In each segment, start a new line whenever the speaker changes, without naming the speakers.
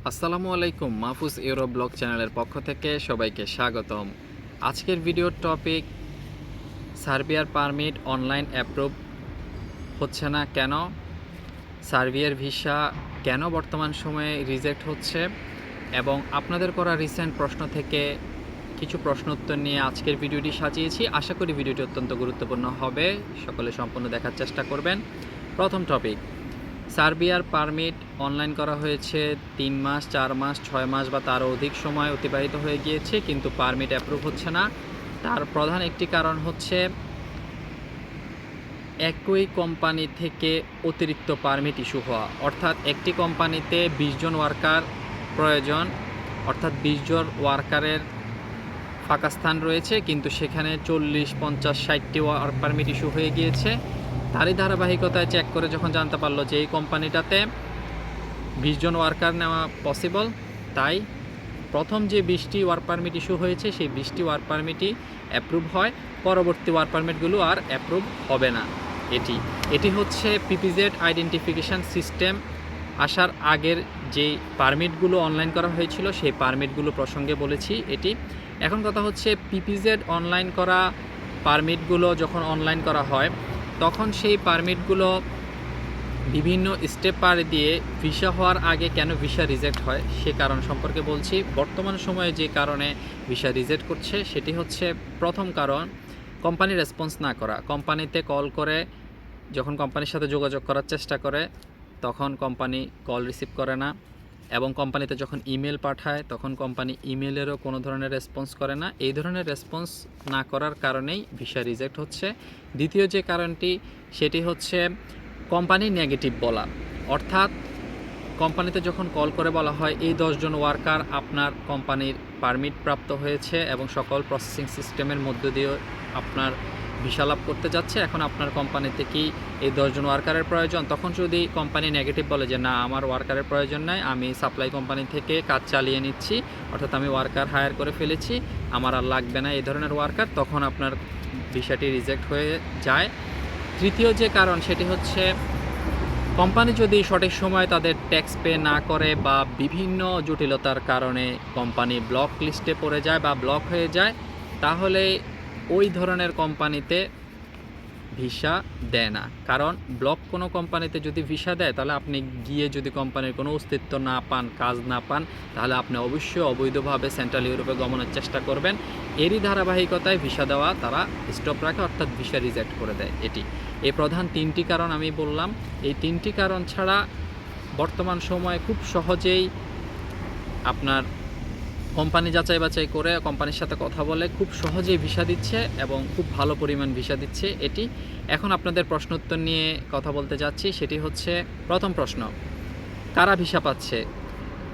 আসসালামু আলাইকুম, Mahfuz euro blog চ্যানেলের পক্ষ থেকে সবাইকে স্বাগতম। আজকের ভিডিওর টপিক, সার্বিয়ার পারমিট অনলাইন অ্যাপ্রুভ হচ্ছে না কেন, সার্বিয়ার ভিসা কেন বর্তমান সময়ে রিজেক্ট হচ্ছে এবং আপনাদের করা রিসেন্ট প্রশ্ন থেকে কিছু প্রশ্ন উত্তর নিয়ে আজকের ভিডিওটি সাজিয়েছি। আশা করি ভিডিওটি অত্যন্ত গুরুত্বপূর্ণ হবে, সকলে সম্পূর্ণ দেখার চেষ্টা করবেন। প্রথম টপিক, সার্বিয়ার পারমিট অনলাইন করা হয়েছে 3 মাস, 4 মাস, 6 মাস বা তারও অধিক সময় অতিবাহিত হয়ে গিয়েছে, কিন্তু পারমিট অ্যাপ্রুভ হচ্ছে না। তার প্রধান একটি কারণ হচ্ছে একই কোম্পানি থেকে অতিরিক্ত পারমিট ইস্যু হওয়া। অর্থাৎ একটি কোম্পানিতে 20 জন ওয়ার্কার প্রয়োজন, অর্থাৎ 20 জন ওয়ার্কারের ফাঁকা স্থান রয়েছে, কিন্তু সেখানে 40, 50, 60টি ওয়ার্ক পারমিট ইস্যু হয়ে গিয়েছে। তারই ধারাবাহিকতায় চেক করে যখন জানতে পারলো যে এই কোম্পানিটাতে 20 জন ওয়ার্কার নেওয়া পসিবল, তাই প্রথম যে 20টি ওয়ার্ক পারমিট ইস্যু হয়েছে সেই 20টি ওয়ার্ক পারমিটই অ্যাপ্রুভ হয়, পরবর্তী ওয়ার্ক পারমিটগুলো আর অ্যাপ্রুভ হবে না। এটি হচ্ছে পিপিজেড আইডেন্টিফিকেশান সিস্টেম আসার আগের যে পারমিটগুলো অনলাইন করা হয়েছিল সেই পারমিটগুলো প্রসঙ্গে বলেছি এটি। এখন কথা হচ্ছে, পিপিজেড অনলাইন করা পারমিটগুলো যখন অনলাইন করা হয় তখন সেই পারমিটগুলো বিভিন্ন স্টেপ পার দিয়ে ভিসা হওয়ার আগে কেন ভিসা রিজেক্ট হয় সে কারণ সম্পর্কে বলছি। বর্তমান সময়ে যে কারণে ভিসা রিজেক্ট করছে সেটি হচ্ছে, প্রথম কারণ কোম্পানি রেসপন্স না করা। কোম্পানিতে কল করে যখন কোম্পানির সাথে যোগাযোগ করার চেষ্টা করে তখন কোম্পানি কল রিসিভ করে না, এবং কোম্পানিতে যখন ইমেল পাঠায় তখন কোম্পানি ইমেলেরও কোনো ধরনের রেসপন্স করে না। এই ধরনের রেসপন্স না করার কারণেই ভিসা রিজেক্ট হচ্ছে। দ্বিতীয় যে কারণটি সেটি হচ্ছে কোম্পানি নেগেটিভ বলা। অর্থাৎ কোম্পানিতে যখন কল করে বলা হয় এই 10 জন ওয়ার্কার আপনার কোম্পানির পারমিট প্রাপ্ত হয়েছে এবং সকল প্রসেসিং সিস্টেমের মধ্য দিয়ে আপনার ভিসা লাভ করতে যাচ্ছে, এখন আপনার কোম্পানিতে কি এই 10 জন ওয়ার্কারের প্রয়োজন? তখন যদি কোম্পানি নেগেটিভ বলে যে না, আমার ওয়ার্কারের প্রয়োজন নাই, আমি সাপ্লাই কোম্পানি থেকে কাজ চালিয়ে নিচ্ছি, অর্থাৎ আমি ওয়ার্কার হায়ার করে ফেলেছি, আমার আর লাগবে না এই ধরনের ওয়ার্কার, তখন আপনার ভিসাটি রিজেক্ট হয়ে যায়। তৃতীয় যে কারণ সেটি হচ্ছে, কোম্পানি যদি সঠিক সময় তাদের ট্যাক্স পে না করে বা বিভিন্ন জটিলতার কারণে কোম্পানি ব্লক লিস্টে পড়ে যায় বা ব্লক হয়ে যায়, তাহলে ওই ধরনের কোম্পানিতে ভিসা দেয় না। কারণ ব্লক কোনো কোম্পানিতে যদি ভিসা দেয় তাহলে আপনি গিয়ে যদি কোম্পানির কোনো অস্তিত্ব না পান, কাজ না পান, তাহলে আপনি অবশ্যই অবৈধভাবে সেন্ট্রাল ইউরোপে গমনের চেষ্টা করবেন। এরই ধারাবাহিকতায় ভিসা দেওয়া তারা স্টপ রাখে, অর্থাৎ ভিসা রিজেক্ট করে দেয়। এই প্রধান 3টি কারণ আমি বললাম। এই 3টি কারণ ছাড়া বর্তমান সময়ে খুব সহজেই আপনার কোম্পানি যাচাই বাছাই করে কোম্পানির সাথে কথা বলে খুব সহজেই ভিসা দিচ্ছে এবং খুব ভালো পরিমাণ ভিসা দিচ্ছে এটি। এখন আপনাদের প্রশ্ন উত্তর নিয়ে কথা বলতে যাচ্ছি। সেটি হচ্ছে, প্রথম প্রশ্ন, কারা ভিসা পাচ্ছে?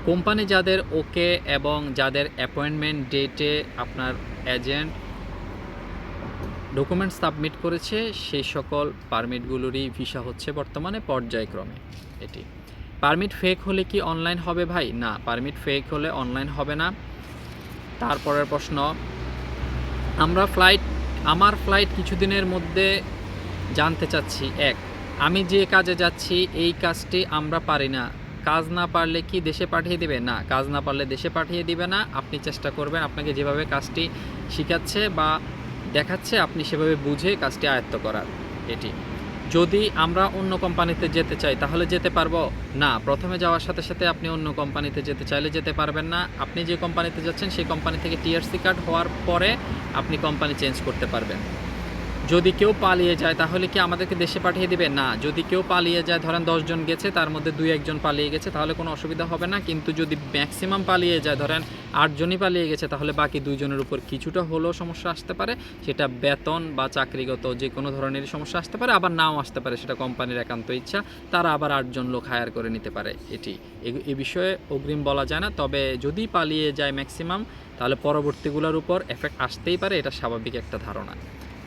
কোম্পানি যাদের ওকে এবং যাদের অ্যাপয়েন্টমেন্ট ডেটে আপনার এজেন্ট ডকুমেন্ট সাবমিট করেছে সেই সকল পারমিটগুলোরই ভিসা হচ্ছে বর্তমানে পর্যায়ক্রমে। পারমিট ফেক হলে কি অনলাইন হবে ভাই? না, পারমিট ফেক হলে অনলাইন হবে না। তারপরের প্রশ্ন, আমার ফ্লাইট কিছুদিনের মধ্যে জানতে চাচ্ছি। আমি যে কাজে যাচ্ছি এই কাজটি আমরা পারি না, কাজ না পারলে কি দেশে পাঠিয়ে দিবে? না, কাজ না পারলে দেশে পাঠিয়ে দিবে না। আপনি চেষ্টা করবেন আপনাকে যেভাবে কাজটি শিখাচ্ছে বা দেখাচ্ছে আপনি সেভাবে বুঝে কাজটি আয়ত্ত করার। যদি আমরা অন্য কোম্পানিতে যেতে চাই তাহলে যেতে পারবো না। প্রথমে যাওয়ার সাথে সাথে আপনি অন্য কোম্পানিতে যেতে চাইলে যেতে পারবেন না। আপনি যে কোম্পানিতে যাচ্ছেন সেই কোম্পানি থেকে টিআরসি কার্ড হওয়ার পরে আপনি কোম্পানি চেঞ্জ করতে পারবেন। যদি কেউ পালিয়ে যায় তাহলে কি আমাদেরকে দেশে পাঠিয়ে দিবে? না, যদি কেউ পালিয়ে যায়, ধরেন 10 জন গেছে তার মধ্যে 2-1 জন পালিয়ে গেছে, তাহলে কোনো অসুবিধা হবে না। কিন্তু যদি ম্যাক্সিমাম পালিয়ে যায়, ধরেন 8 জনই পালিয়ে গেছে, তাহলে বাকি 2 জনের উপর কিছুটা হলেও সমস্যা আসতে পারে। সেটা বেতন বা চাকরিগত যে কোনো ধরনের সমস্যা আসতে পারে, আবার নাও আসতে পারে, সেটা কোম্পানির একান্ত ইচ্ছা, তারা আবার 8 জন লোক হায়ার করে নিতে পারে। এই বিষয়ে অগ্রিম বলা যায় না। তবে যদি পালিয়ে যায় ম্যাক্সিমাম, তাহলে পরবর্তীগুলোর উপর এফেক্ট আসতেই পারে, এটা স্বাভাবিক একটা ধারণা,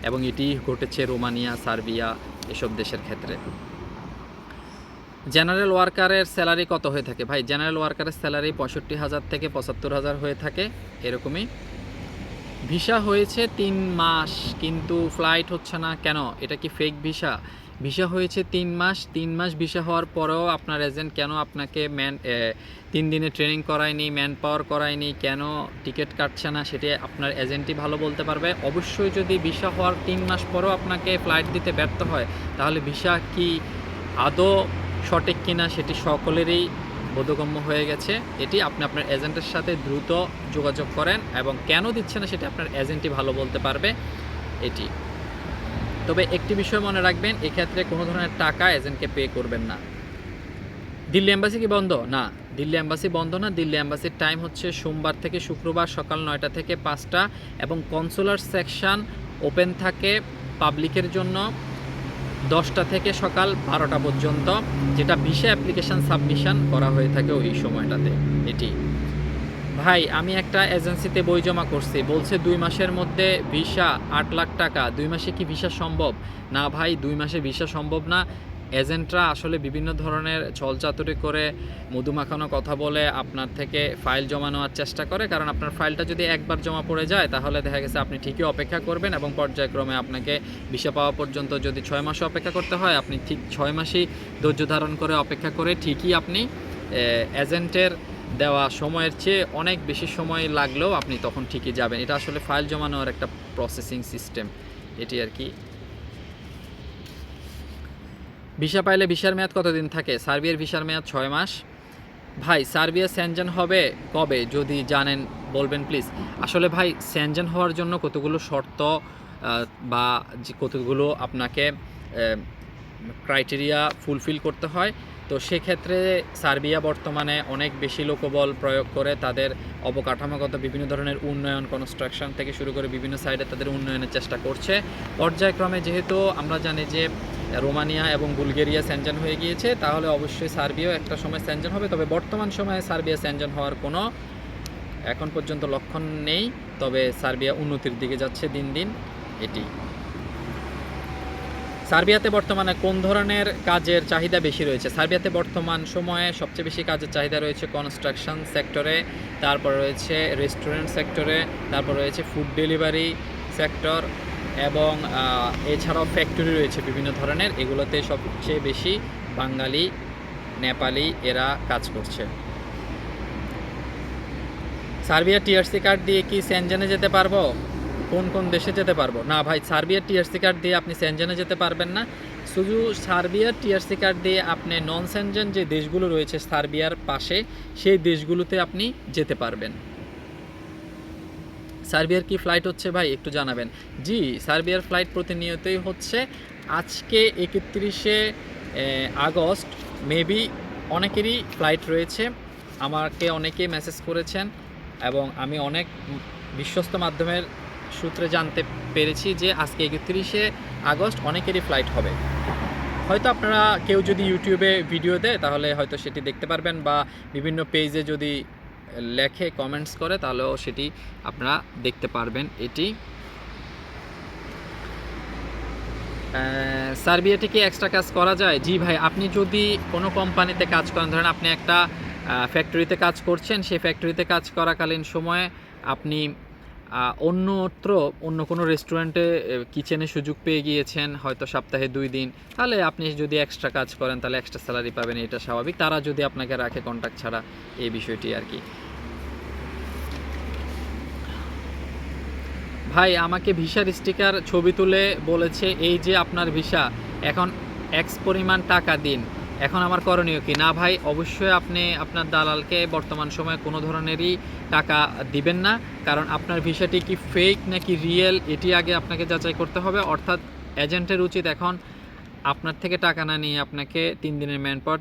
এবং এটি ঘটেছে রোমানিয়া, সার্বিয়া এসব দেশের ক্ষেত্রে। জেনারেল ওয়ার্কারের স্যালারি কত হয়ে থাকে? ভাই, জেনারেল ওয়ার্কারের স্যালারি 65,000 থেকে 75,000 হয়ে থাকে, এরকমই। ভিসা হয়েছে 3 মাস কিন্তু ফ্লাইট হচ্ছে না কেন? এটা কি ফেক ভিসা? ভিসা হয়েছে 3 মাস, 3 মাস ভিসা হওয়ার পরেও আপনার এজেন্ট কেন আপনাকে 3 দিনে ট্রেনিং করায়নি, ম্যান পাওয়ার করায়নি, কেন টিকিট কাটছে না, সেটি আপনার এজেন্টই ভালো বলতে পারবে। অবশ্যই যদি ভিসা হওয়ার 3 মাস পরেও আপনাকে ফ্লাইট দিতে ব্যর্থ হয়, তাহলে ভিসা কি আদৌ সঠিক কিনা সেটি সকলেরই বোধগম্য হয়ে গেছে। এটি আপনি আপনার এজেন্টের সাথে দ্রুত যোগাযোগ করেন, এবং কেন দিচ্ছে না সেটি আপনার এজেন্টই ভালো বলতে পারবে এটি। তবে একটি বিষয় মনে রাখবেন, এক্ষেত্রে কোনো ধরনের টাকা এজেন্টকে পে করবেন না। দিল্লি এম্বাসি কি বন্ধ? না, দিল্লি এম্বাসি বন্ধ না। দিল্লি এম্বাসির টাইম হচ্ছে সোমবার থেকে শুক্রবার সকাল 9টা থেকে 5টা, এবং কনসুলার সেকশন ওপেন থাকে পাবলিকের জন্য 10টা থেকে সকাল 12টা পর্যন্ত, যেটা ভিসা অ্যাপ্লিকেশান সাবমিশন করা হয়ে থাকে ওই সময়টাতে। এটি ভাই, আমি একটা এজেন্সিতে বই জমা করছি, বলছে 2 মাসের মধ্যে ভিসা 8 লাখ টাকা। 2 মাসে কি ভিসা সম্ভব? না ভাই, 2 মাসে ভিসা সম্ভব না। এজেন্টরা আসলে বিভিন্ন ধরনের ছলচাতুরি করে, মধু মাখানো কথা বলে আপনার থেকে ফাইল জমা নেওয়ার চেষ্টা করে। কারণ আপনার ফাইলটা যদি একবার জমা পড়ে যায়, তাহলে দেখা গেছে আপনি ঠিকই অপেক্ষা করবেন, এবং পর্যায়ক্রমে আপনাকে ভিসা পাওয়া পর্যন্ত যদি 6 মাসও অপেক্ষা করতে হয়, আপনি ঠিক 6 মাসই ধৈর্য ধারণ করে অপেক্ষা করে ঠিকই আপনি এজেন্টের দেওয়া সময়ের চেয়ে অনেক বেশি সময় লাগলেও আপনি তখন ঠিকই যাবেন। এটা আসলে ফাইল জমা নেওয়ার একটা প্রসেসিং সিস্টেম, এটি আর কি। ভিসা পাইলে ভিসার মেয়াদ কতদিন থাকে? সার্বিয়ার ভিসার মেয়াদ 6 মাস। ভাই, সার্বিয়া সেনজেন হবে কবে? যদি জানেন বলবেন প্লিজ। আসলে ভাই, সেনজেন হওয়ার জন্য কতগুলো শর্ত বা কতগুলো আপনাকে ক্রাইটেরিয়া ফুলফিল করতে হয়। তো সেক্ষেত্রে সার্বিয়া বর্তমানে অনেক বেশি লোকবল প্রয়োগ করে তাদের অবকাঠামোগত বিভিন্ন ধরনের উন্নয়ন, কনস্ট্রাকশন থেকে শুরু করে বিভিন্ন সাইডে তাদের উন্নয়নের চেষ্টা করছে পর্যায়ক্রমে। যেহেতু আমরা জানি যে রোমানিয়া এবং বুলগেরিয়া সেনজেন হয়ে গিয়েছে, তাহলে অবশ্যই সার্বিয়াও একটা সময় সেনজেন হবে। তবে বর্তমান সময়ে সার্বিয়া সেনজেন হওয়ার কোনো এখন পর্যন্ত লক্ষণ নেই। তবে সার্বিয়া উন্নতির দিকে যাচ্ছে দিন দিন। এটি সার্বিয়াতে বর্তমানে কোন ধরনের কাজের চাহিদা বেশি রয়েছে? সার্বিয়াতে বর্তমান সময়ে সবচেয়ে বেশি কাজের চাহিদা রয়েছে কনস্ট্রাকশন সেক্টরে, তারপর রয়েছে রেস্টুরেন্ট সেক্টরে, তারপর রয়েছে ফুড ডেলিভারি সেক্টর, এবং এছাড়াও ফ্যাক্টরি রয়েছে বিভিন্ন ধরনের। এগুলোতে সবচেয়ে বেশি বাঙালি, নেপালি এরা কাজ করছে। সার্বিয়া টিআরসি কার্ড দিয়ে কি সেনজেনে যেতে পারবো? কোন কোন দেশে যেতে পারবো? না ভাই, সার্বিয়ার টিআরসি কার্ড দিয়ে আপনি সেনজেনে যেতে পারবেন না। শুধু সার্বিয়ার টিআরসি কার্ড দিয়ে আপনি নন সেনজেন যে দেশগুলো রয়েছে সার্বিয়ার পাশে, সেই দেশগুলোতে আপনি যেতে পারবেন। সার্বিয়ার কি ফ্লাইট হচ্ছে ভাই, একটু জানাবেন। জি, সার্বিয়ার ফ্লাইট প্রতিনিয়তই হচ্ছে। আজকে 31শে আগস্ট, মেবি অনেকেরই ফ্লাইট রয়েছে। আমাকে অনেকে মেসেজ করেছেন, এবং আমি অনেক বিশ্বস্ত মাধ্যমের সূত্রে জানতে পেরেছি যে আজকে 31শে আগস্ট অনেকেরই ফ্লাইট হবে। হয়তো আপনারা কেউ যদি ইউটিউবে ভিডিও দেয়, তাহলে হয়তো সেটি দেখতে পারবেন, বা বিভিন্ন পেজে যদি লেখে, কমেন্টস করে, তাহলেও সেটি আপনারা দেখতে পারবেন। এটি সার্বিয়াতে কি এক্সট্রা কাজ করা যায়? জি ভাই, আপনি যদি কোনো কোম্পানিতে কাজ করেন, ধরেন আপনি একটা ফ্যাক্টরিতে কাজ করছেন, সেই ফ্যাক্টরিতে কাজ করাকালীন সময়ে আপনি অন্যত্র অন্য কোনো রেস্টুরেন্টে কিচেনে সুযোগ পেয়ে গিয়েছেন, হয়তো সপ্তাহে 2 দিন, তাহলে আপনি যদি এক্সট্রা কাজ করেন তাহলে এক্সট্রা স্যালারি পাবেন, এটা স্বাভাবিক। তারা যদি আপনাকে রাখে কন্ট্রাক্ট ছাড়া, এই বিষয়টি আর কি। ভাই, আমাকে ভিসার স্টিকার ছবি তুলে বলেছে এই যে আপনার ভিসা, এখন এক্স পরিমাণ টাকা দিন, এখন আমার করণীয় কি? না ভাই, অবশ্যই আপনি আপনার দালালকে বর্তমান সময়ে কোনো ধরনেরই টাকা দিবেন না। কারণ আপনার ভিসাটি কি ফেক নাকি রিয়েল, এটি আগে আপনাকে যাচাই করতে হবে। অর্থাৎ এজেন্টের উচিত এখন আপনার থেকে টাকা না নিয়ে আপনাকে 3 দিনের ম্যানপাওয়ার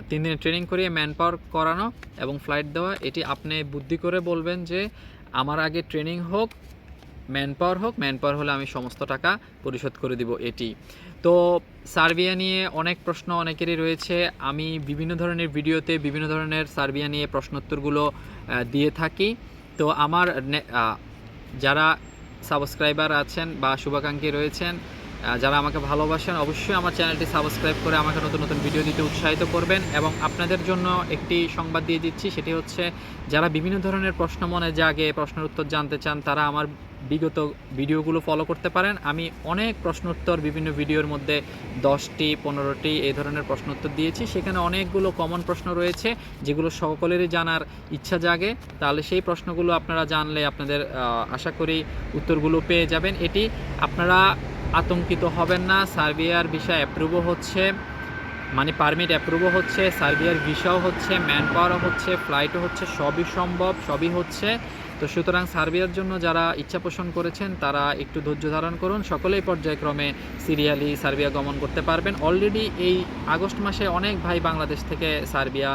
3 দিনের ট্রেনিং করিয়ে ম্যানপাওয়ার করানো এবং ফ্লাইট দেওয়া। এটি আপনি বুদ্ধি করে বলবেন যে আমার আগে ট্রেনিং হোক, ম্যানপাওয়ার হলে আমি সমস্ত টাকা পরিশোধ করে দিব। এটি তো সার্বিয়া নিয়ে অনেক প্রশ্ন অনেকেরই রয়েছে। আমি বিভিন্ন ধরনের ভিডিওতে বিভিন্ন ধরনের সার্বিয়া নিয়ে প্রশ্নোত্তরগুলো দিয়ে থাকি। তো আমার যারা সাবস্ক্রাইবার আছেন বা শুভাকাঙ্ক্ষী রয়েছেন, যারা আমাকে ভালোবাসেন, অবশ্যই আমার চ্যানেলটি সাবস্ক্রাইব করে আমাকে নতুন নতুন ভিডিও দিতে উৎসাহিত করবেন। এবং আপনাদের জন্য একটি সংবাদ দিয়ে দিচ্ছি, সেটি হচ্ছে যারা বিভিন্ন ধরনের প্রশ্ন মনে জাগে, প্রশ্নের উত্তর জানতে চান, তারা আমার বিগত ভিডিওগুলো ফলো করতে পারেন। আমি অনেক প্রশ্নোত্তর বিভিন্ন ভিডিওর মধ্যে 10টি 15টি এই ধরনের প্রশ্নোত্তর দিয়েছি। সেখানে অনেকগুলো কমন প্রশ্ন রয়েছে যেগুলো সকলেরই জানার ইচ্ছা জাগে। তাহলে সেই প্রশ্নগুলো আপনারা জানলে আপনাদের আশা করি উত্তরগুলো পেয়ে যাবেন। এটি আপনারা আতঙ্কিত হবেন না। সার্বিয়ার ভিসা অ্যাপ্রুভও হচ্ছে, মানে পারমিট অ্যাপ্রুভও হচ্ছে, সার্বিয়ার ভিসাও হচ্ছে, ম্যান পাওয়ারও হচ্ছে, ফ্লাইটও হচ্ছে, সবই সম্ভব, সবই হচ্ছে। তো সুতরাং সার্বিয়ার জন্য যারা ইচ্ছা পোষণ করেছেন তারা একটু ধৈর্য ধারণ করুন। সকলেই পর্যায়ক্রমে সিরিয়ালি সার্বিয়া গমন করতে পারবেন। অলরেডি এই আগস্ট মাসে অনেক ভাই বাংলাদেশ থেকে সার্বিয়া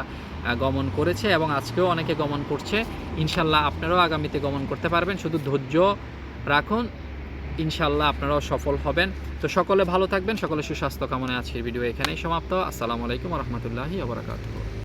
গমন করেছে এবং আজকেও অনেকে গমন করছে। ইনশাল্লাহ আপনারাও আগামীতে গমন করতে পারবেন, শুধু ধৈর্য রাখুন, ইনশাল্লাহ আপনারাও সফল হবেন। তো সকলে ভালো থাকবেন, সকলে সুস্বাস্থ্য কামনায় আজকের ভিডিও এখানেই সমাপ্ত। আসসালামু আলাইকুম ওয়া রাহমাতুল্লাহি ওয়া বারাকাতুহু।